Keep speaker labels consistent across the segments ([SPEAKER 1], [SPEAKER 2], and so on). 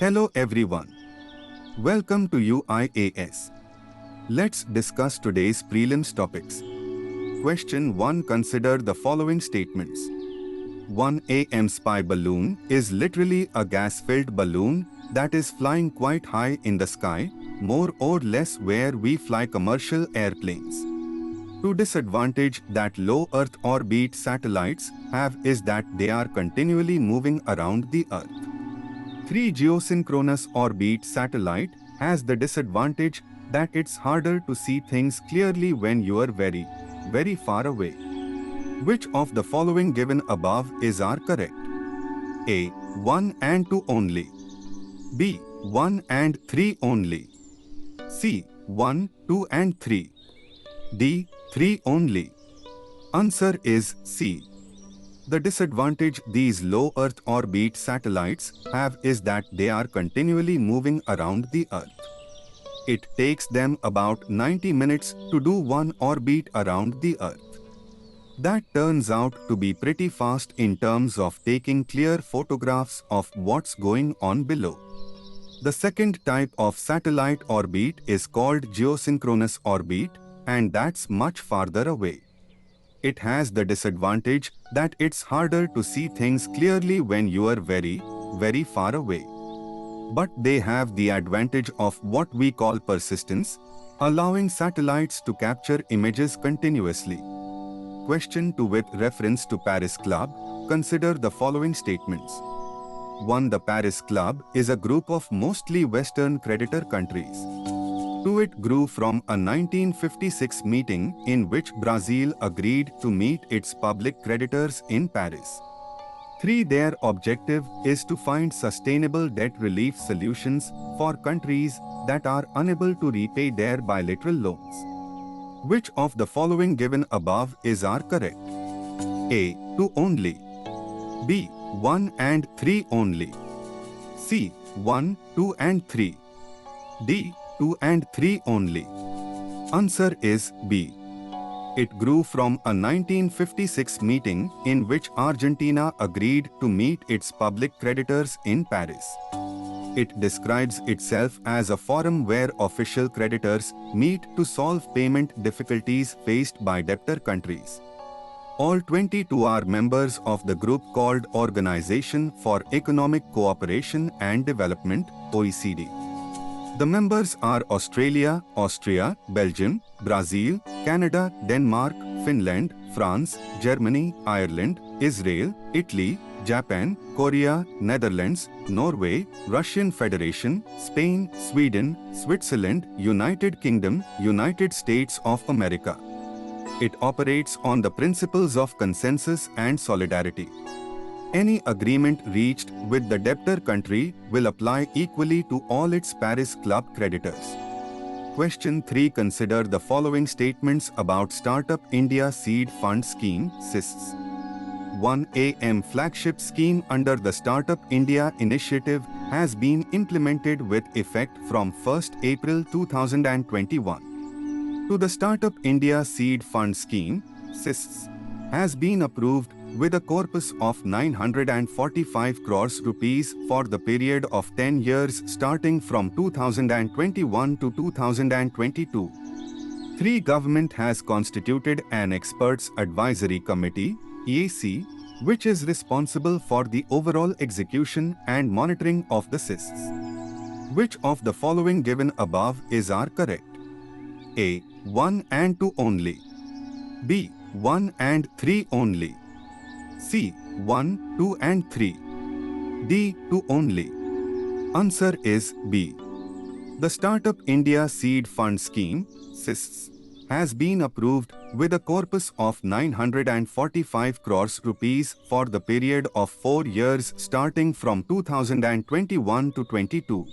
[SPEAKER 1] Hello everyone. Welcome to UIAS. Let's discuss today's prelims topics. Question 1. Consider the following statements. 1. A spy balloon is literally a gas-filled balloon that is flying quite high in the sky, more or less where we fly commercial airplanes. 2. Disadvantage that low Earth orbit satellites have is that they are continually moving around the Earth. 3. Geosynchronous orbit satellite has the disadvantage that it's harder to see things clearly when you are very, very far away. Which of the following given above are correct? A. 1 and 2 only. B. 1 and 3 only. C. 1, 2 and 3. D. 3 only. Answer is C. The disadvantage these low Earth orbit satellites have is that they are continually moving around the Earth. It takes them about 90 minutes to do one orbit around the Earth. That turns out to be pretty fast in terms of taking clear photographs of what's going on below. The second type of satellite orbit is called geosynchronous orbit, and that's much farther away. It has the disadvantage that it's harder to see things clearly when you are very, very far away. But they have the advantage of what we call persistence, allowing satellites to capture images continuously. Question 2. With reference to Paris Club, consider the following statements. 1. The Paris Club is a group of mostly Western creditor countries. 2. It grew from a 1956 meeting in which Brazil agreed to meet its public creditors in Paris. 3. Their objective is to find sustainable debt relief solutions for countries that are unable to repay their bilateral loans. Which of the following given above are correct? A. 2 only. B. 1 and 3 only. C. 1, 2 and 3. D. 2 and 3 only. Answer is B. It grew from a 1956 meeting in which Argentina agreed to meet its public creditors in Paris. It describes itself as a forum where official creditors meet to solve payment difficulties faced by debtor countries. All 22 are members of the group called Organization for Economic Cooperation and Development, OECD. The members are Australia, Austria, Belgium, Brazil, Canada, Denmark, Finland, France, Germany, Ireland, Israel, Italy, Japan, Korea, Netherlands, Norway, Russian Federation, Spain, Sweden, Switzerland, United Kingdom, United States of America. It operates on the principles of consensus and solidarity. Any agreement reached with the debtor country will apply equally to all its Paris Club creditors. Question 3. Consider the following statements about Startup India Seed Fund Scheme, SISS. 1. AM flagship scheme under the Startup India initiative has been implemented with effect from 1st April 2021. 2. The Startup India Seed Fund Scheme, SISS, has been approved with a corpus of 945 crores rupees for the period of 10 years starting from 2021 to 2022. 3. Government has constituted an Experts Advisory Committee, EAC, which is responsible for the overall execution and monitoring of the SISS. Which of the following given above are correct? A. 1 and 2 only. B. 1 and 3 only. C. 1, 2 and 3. D. 2 only. Answer is B. The Startup India Seed Fund Scheme, SISS, has been approved with a corpus of 945 crores rupees for the period of 4 years starting from 2021 to 22.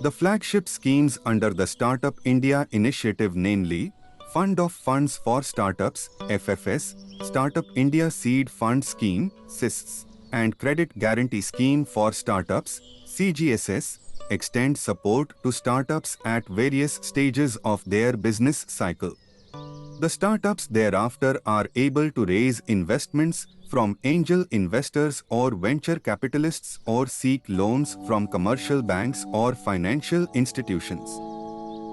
[SPEAKER 1] The flagship schemes under the Startup India initiative, namely Fund of Funds for Startups, FFS, Startup India Seed Fund Scheme, SISS, and Credit Guarantee Scheme for Startups, CGSS, extend support to startups at various stages of their business cycle. The startups thereafter are able to raise investments from angel investors or venture capitalists or seek loans from commercial banks or financial institutions.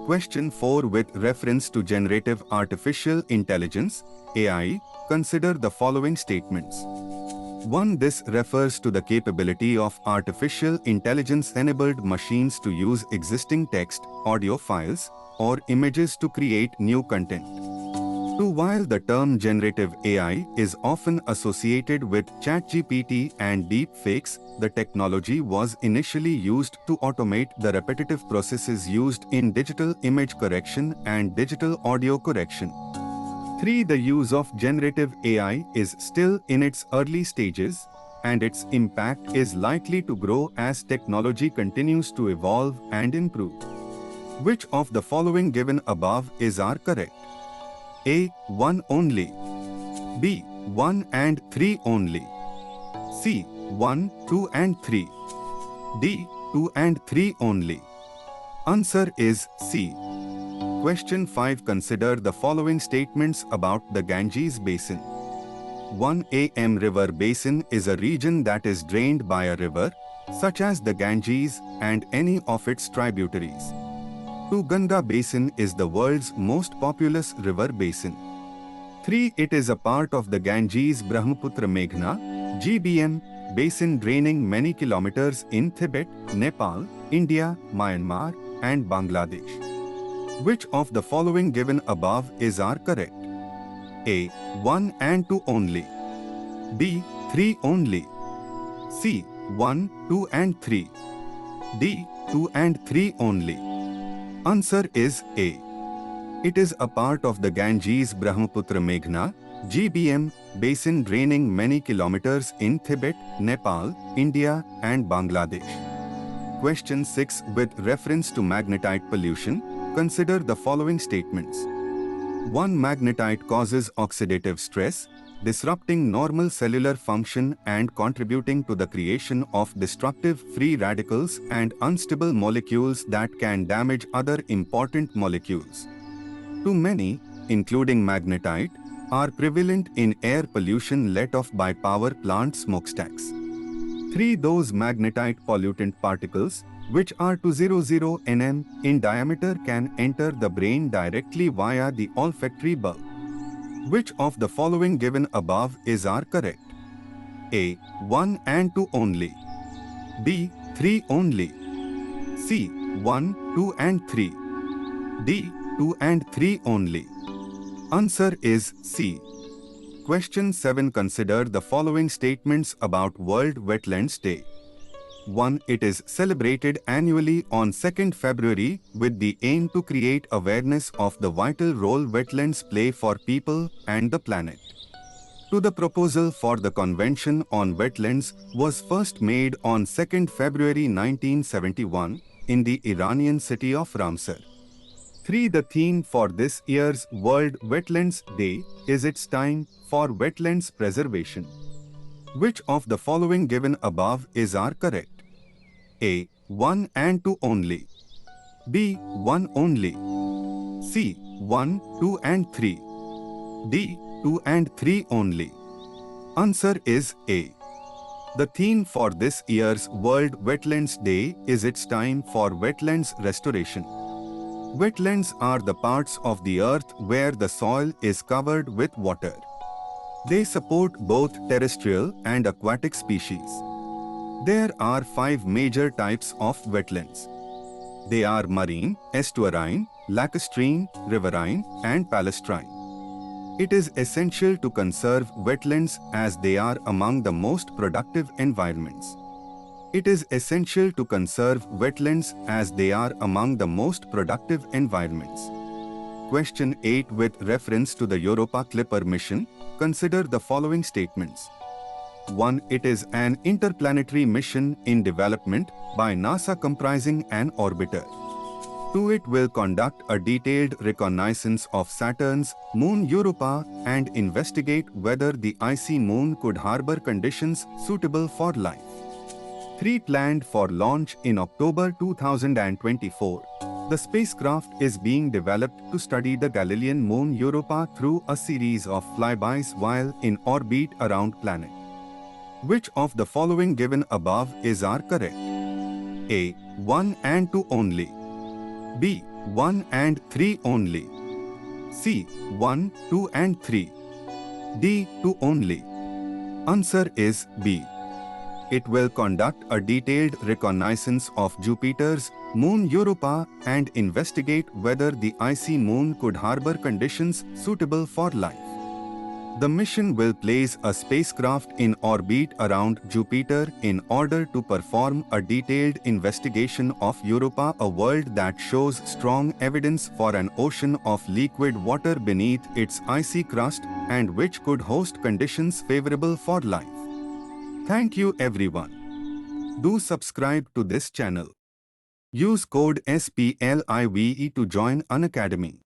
[SPEAKER 1] Question 4. With reference to generative artificial intelligence, AI, consider the following statements. 1. This refers to the capability of artificial intelligence-enabled machines to use existing text, audio files, or images to create new content. 2. While the term generative AI is often associated with ChatGPT and deepfakes, the technology was initially used to automate the repetitive processes used in digital image correction and digital audio correction. 3. The use of generative AI is still in its early stages, and its impact is likely to grow as technology continues to evolve and improve. Which of the following given above are correct? A. 1 only. B. 1 and 3 only. C. 1, 2 and 3. D. 2 and 3 only. Answer is C. Question 5. Consider the following statements about the Ganges Basin. 1. River Basin is a region that is drained by a river, such as the Ganges and any of its tributaries. 2. Ganga Basin is the world's most populous river basin. 3. It is a part of the Ganges Brahmaputra Meghna (GBM) basin draining many kilometers in Tibet, Nepal, India, Myanmar, and Bangladesh. Which of the following given above are correct? A. 1 and 2 only. B. 3 only. C. 1, 2 and 3. D. 2 and 3 only. Answer is A. It is a part of the Ganges Brahmaputra Meghna (GBM) basin draining many kilometers in Tibet, Nepal, India, and Bangladesh. Question 6. With reference to magnetite pollution, consider the following statements. 1. Magnetite causes oxidative stress, disrupting normal cellular function and contributing to the creation of destructive free radicals and unstable molecules that can damage other important molecules. 2. Many, including magnetite, are prevalent in air pollution let off by power plant smokestacks. 3. Those magnetite pollutant particles, which are 200 nm in diameter, can enter the brain directly via the olfactory bulb. Which of the following given above are correct? A. 1 and 2 only. B. 3 only. C. 1, 2 and 3. D. 2 and 3 only. Answer is C. Question 7. Consider the following statements about World Wetlands Day. 1. It is celebrated annually on 2nd February with the aim to create awareness of the vital role wetlands play for people and the planet. 2. The proposal for the Convention on Wetlands was first made on 2nd February 1971 in the Iranian city of Ramsar. 3. The theme for this year's World Wetlands Day is It's Time for Wetlands Preservation. Which of the following given above are correct? A. 1 and 2 only. B. 1 only. C. 1, 2 and 3. D. 2 and 3 only. Answer is A. The theme for this year's World Wetlands Day is It's Time for Wetlands Restoration. Wetlands are the parts of the earth where the soil is covered with water. They support both terrestrial and aquatic species. There are 5 major types of wetlands. They are marine, estuarine, lacustrine, riverine, and palestrine. It is essential to conserve wetlands as they are among the most productive environments. It is essential to conserve wetlands as they are among the most productive environments. Question 8. With reference to the Europa Clipper mission, consider the following statements. 1. It is an interplanetary mission in development by NASA comprising an orbiter. 2. It will conduct a detailed reconnaissance of Saturn's moon Europa and investigate whether the icy moon could harbor conditions suitable for life. 3. Planned for launch in October 2024. The spacecraft is being developed to study the Galilean moon Europa through a series of flybys while in orbit around planet. Which of the following given above are correct? A. 1 and 2 only. B. 1 and 3 only. C. 1, 2 and 3. D. 2 only. Answer is B. It will conduct a detailed reconnaissance of Jupiter's moon Europa and investigate whether the icy moon could harbor conditions suitable for life. The mission will place a spacecraft in orbit around Jupiter in order to perform a detailed investigation of Europa, a world that shows strong evidence for an ocean of liquid water beneath its icy crust and which could host conditions favorable for life. Thank you everyone. Do subscribe to this channel. Use code SPLIVE to join Unacademy.